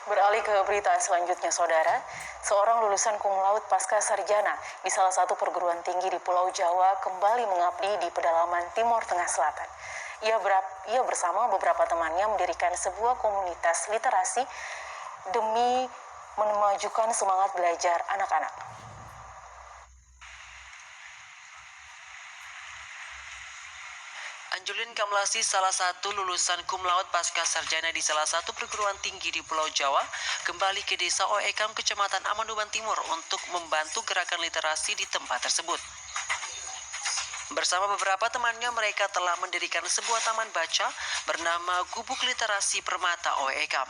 Beralih ke berita selanjutnya, Saudara. Seorang lulusan cum laude pasca sarjana di salah satu perguruan tinggi di Pulau Jawa kembali mengabdi di pedalaman Timur Tengah Selatan. Ia bersama beberapa temannya mendirikan sebuah komunitas literasi demi memajukan semangat belajar anak-anak. Anjulin Kamlasi, salah satu lulusan cum laude pasca sarjana di salah satu perguruan tinggi di Pulau Jawa, kembali ke desa Oekam, Kecamatan Amanduban Timur untuk membantu gerakan literasi di tempat tersebut. Bersama beberapa temannya, mereka telah mendirikan sebuah taman baca bernama Gubuk Literasi Permata Oekam.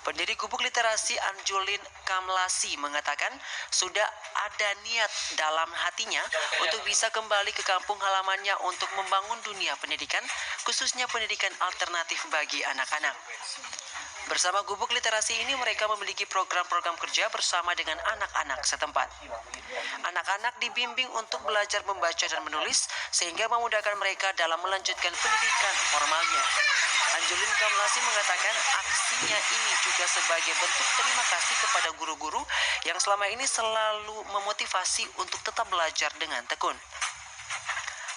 Pendiri Gubuk Literasi Anjulin Kamlasi mengatakan sudah ada niat dalam hatinya untuk bisa kembali ke kampung halamannya untuk membangun dunia pendidikan, khususnya pendidikan alternatif bagi anak-anak. Bersama Gubuk Literasi ini mereka memiliki program-program kerja bersama dengan anak-anak setempat. Anak-anak dibimbing untuk belajar membaca dan menulis sehingga memudahkan mereka dalam melanjutkan pendidikan formalnya. Anjulin Kamlasi mengatakan aksinya ini juga sebagai bentuk terima kasih kepada guru-guru yang selama ini selalu memotivasi untuk tetap belajar dengan tekun.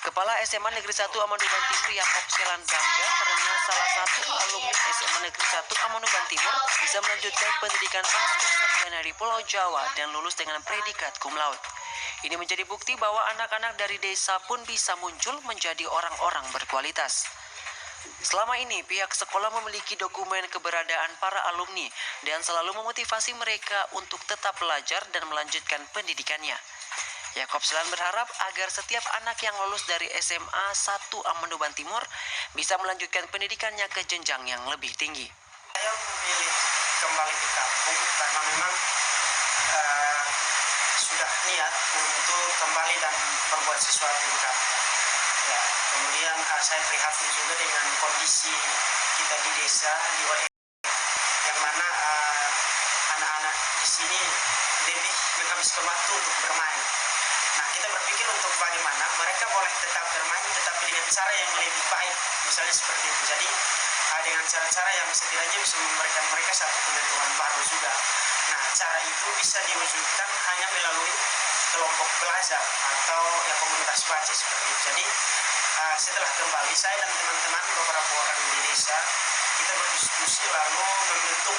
Kepala SMA Negeri 1 Amanduban Timur Yakob Selan bangga karena salah satu alumni SMA Negeri 1 Amanduban Timur bisa melanjutkan pendidikan pasca sarjana di Pulau Jawa dan lulus dengan predikat cum laude. Ini menjadi bukti bahwa anak-anak dari desa pun bisa muncul menjadi orang-orang berkualitas. Selama ini, pihak sekolah memiliki dokumen keberadaan para alumni dan selalu memotivasi mereka untuk tetap belajar dan melanjutkan pendidikannya. Yakob Selan berharap agar setiap anak yang lulus dari SMA 1 Amanduban Timur bisa melanjutkan pendidikannya ke jenjang yang lebih tinggi. Saya memilih kembali ke kampung karena memang sudah niat untuk kembali dan berbuat sesuatu di kampung. Ya, kemudian saya prihatin juga dengan kondisi kita di desa di OE, yang mana anak-anak di sini lebih menghabiskan waktu untuk bermain. Nah, kita berpikir untuk bagaimana mereka boleh tetap bermain tetapi dengan cara yang lebih baik, misalnya seperti itu. Jadi dengan cara-cara yang setidaknya bisa memberikan mereka satu pengetahuan baru juga. Nah, cara itu bisa diwujudkan hanya melalui kelompok belajar atau ya komunitas baca seperti itu. Jadi setelah kembali, saya dan teman-teman beberapa orang di desa kita berdiskusi lalu membentuk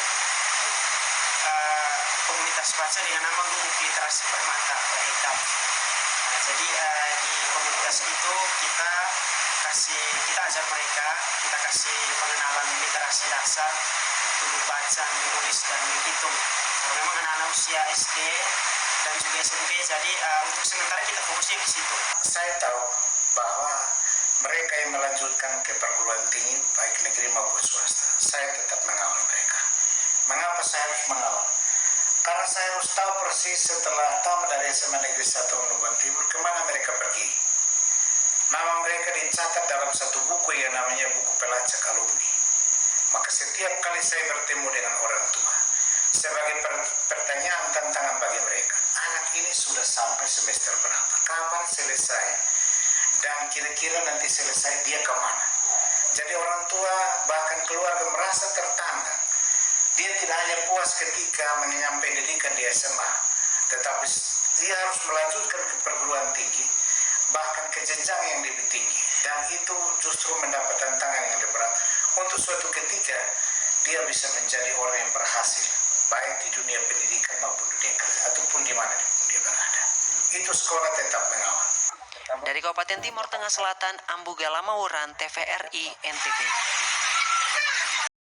komunitas baca dengan nama Gubuk Literasi Permata Oekam. Jadi di komunitas itu kita ajar mereka, kita kasih pengenalan literasi dasar, untuk baca, menulis dan menghitung. Karena memang anak-anak usia SD dan juga SMP, jadi untuk sementara kita fokusnya ke situ. Saya tahu bahwa mereka yang melanjutkan ke perguruan tinggi baik negeri maupun swasta, saya tetap mengawal mereka. Mengapa saya harus mengawal? Karena saya harus tahu persis setelah tamat dari SMA Negeri 1 Amanduban Timur kemana mereka pergi. Nama mereka dicatat dalam satu buku yang namanya buku pelacak alumni. Maka setiap kali saya bertemu dengan orang tua, sebagai pertanyaan tantangan bagi mereka, anak ini sudah sampai semester berapa? Kapan selesai? Dan kira-kira nanti selesai dia kemana? Jadi orang tua bahkan keluarga merasa tertantang. Dia tidak hanya puas ketika menyampaikan pendidikan di SMA, tetapi dia harus melanjutkan ke perguruan tinggi, bahkan ke jenjang yang lebih tinggi. Dan itu justru mendapat tantangan yang lebih berat. Untuk suatu ketika, dia bisa menjadi orang yang berhasil, baik di dunia pendidikan maupun dunia kerja, ataupun di mana pun dia berada. Itu sekolah tetap mengawal. Dari Kabupaten Timur Tengah Selatan, Ambuga Lamauran, TVRI NTT.